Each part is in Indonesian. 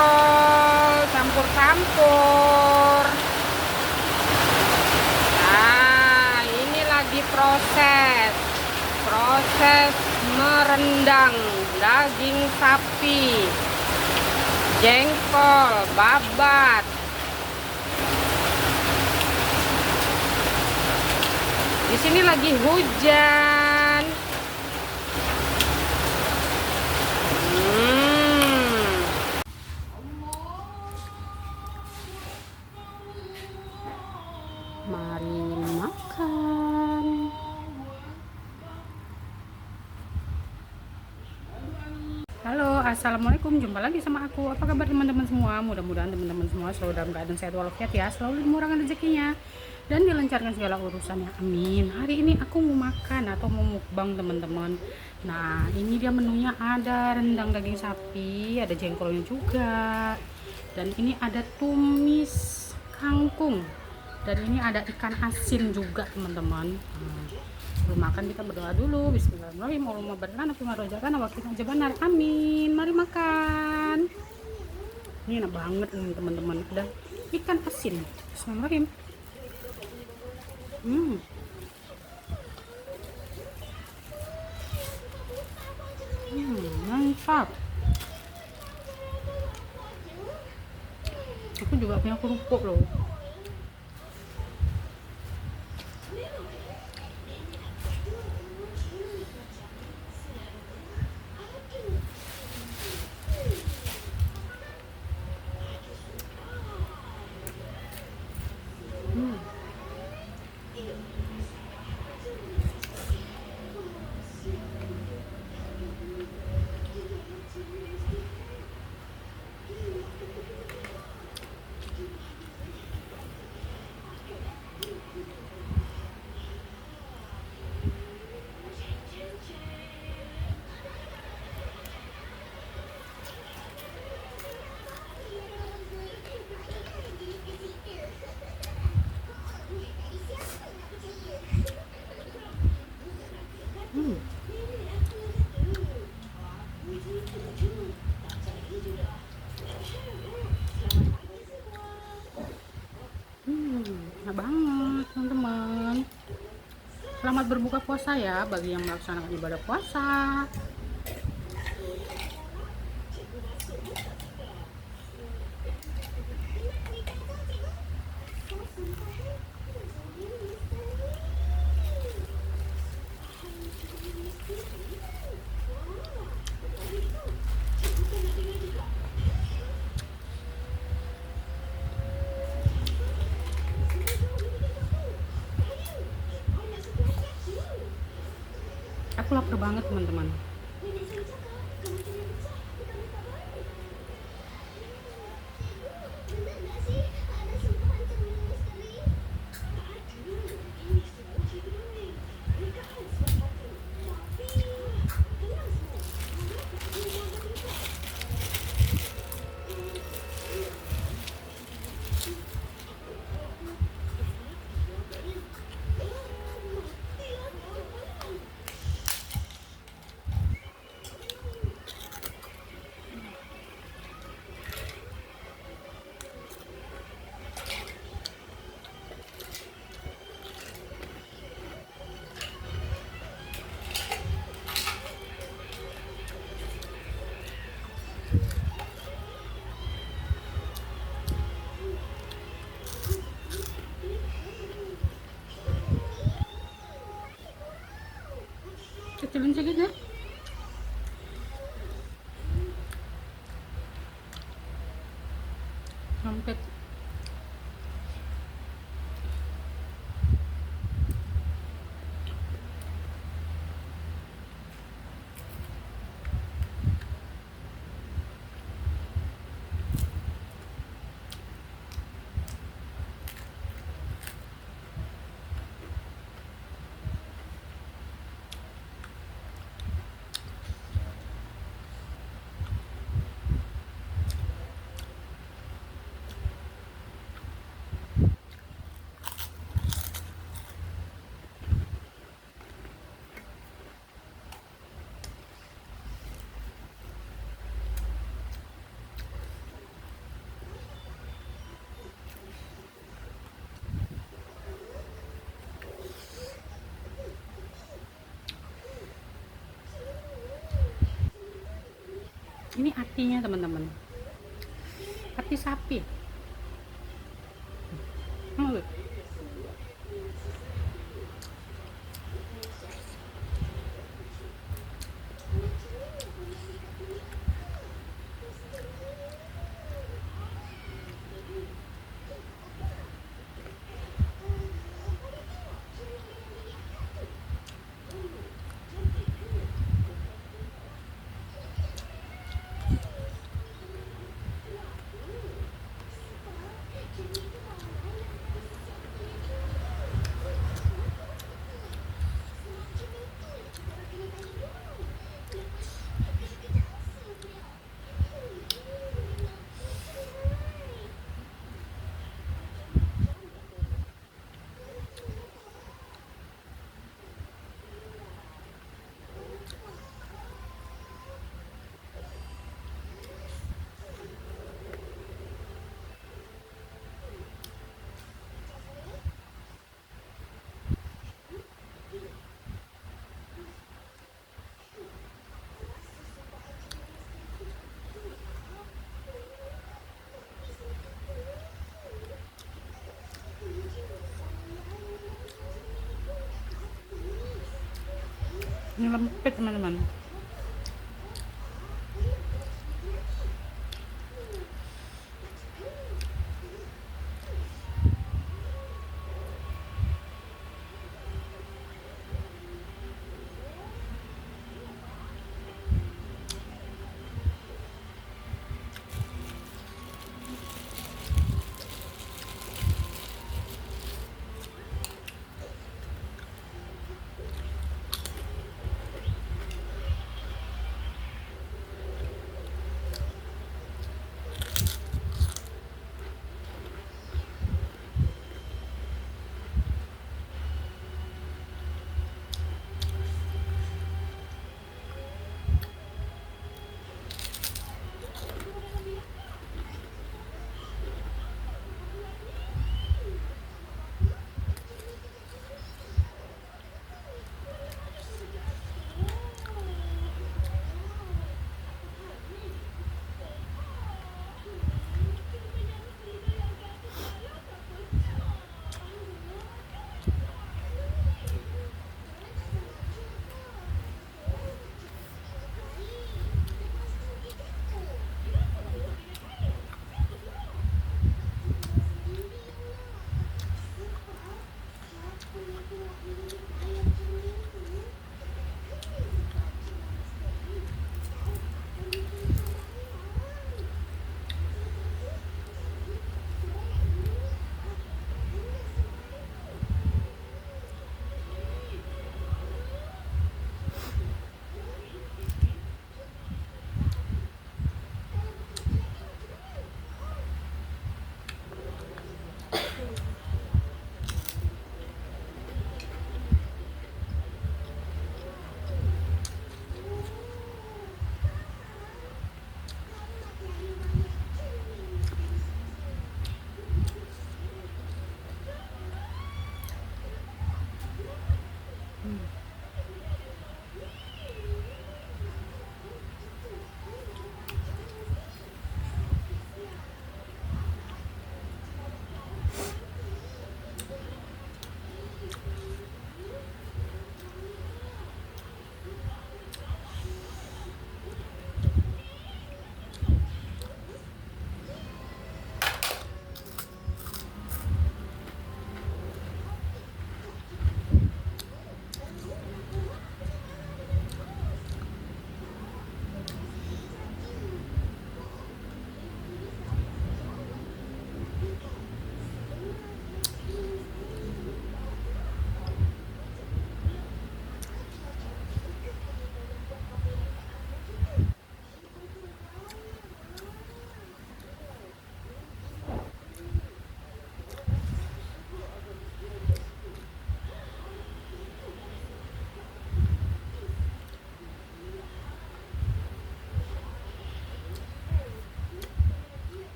jengkol campur-campur. Nah, ini lagi proses merendang daging sapi, jengkol, babat. Di sini lagi hujan. Mari makan. Halo, assalamualaikum. Jumpa lagi sama aku. Apa kabar teman-teman semua? Mudah-mudahan teman-teman semua selalu dalam keadaan sehat walafiat ya. Selalu dimurahkan rezekinya dan dilancarkan segala urusannya. Amin. Hari ini aku mau makan atau mau mukbang teman-teman. Nah, ini dia menunya, ada rendang daging sapi, ada jengkolnya juga. Dan ini ada tumis kangkung. Dan ini ada ikan asin juga teman-teman. Sebelum makan kita berdoa dulu. Bismillahirrahmanirrahim. Allahumma barik lana fima razaqtana wa qina adzabannar. Amin. Mari makan. Ini enak banget nih teman-teman. Ada ikan asin. Bismillahirrahmanirrahim. Mantap. Aku juga punya kerupuk loh. Enak banget teman-teman. Selamat berbuka puasa ya bagi yang melaksanakan ibadah puasa. Aku lapar banget teman-teman. Kecilin sedikit ya. Sampai Ini hatinya teman-teman, hati sapi. Hmm. Ini lempit teman-teman.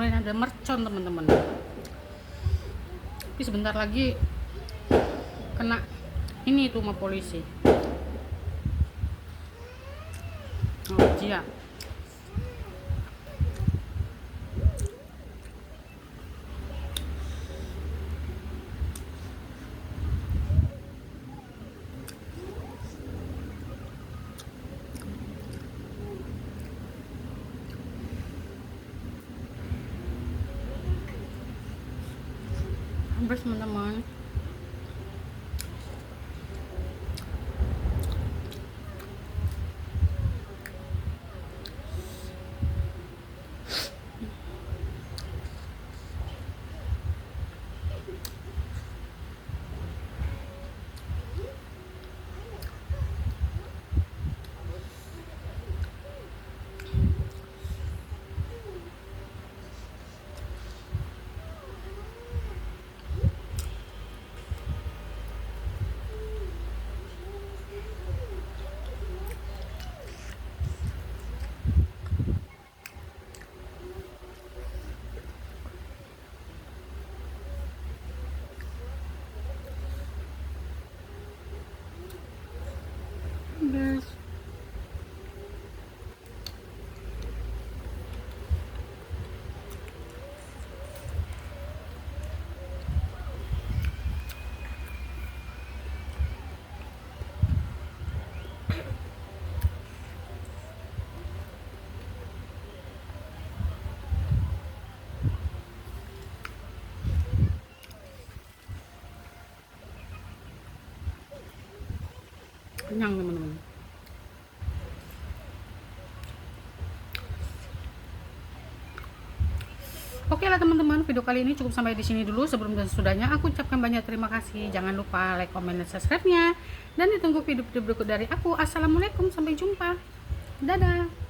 kemudian ada mercon teman-teman. Tapi sebentar lagi kena ini tuh sama polisi. Oh iya. Hampir teman-teman. Guys, kenyang teman-teman. Oke lah teman-teman, video kali ini cukup sampai di sini dulu. Sebelum dan sesudahnya aku ucapkan banyak terima kasih. Jangan lupa like, comment, dan subscribe-nya. Dan ditunggu video-video berikut dari aku. Assalamualaikum, sampai jumpa. Dadah.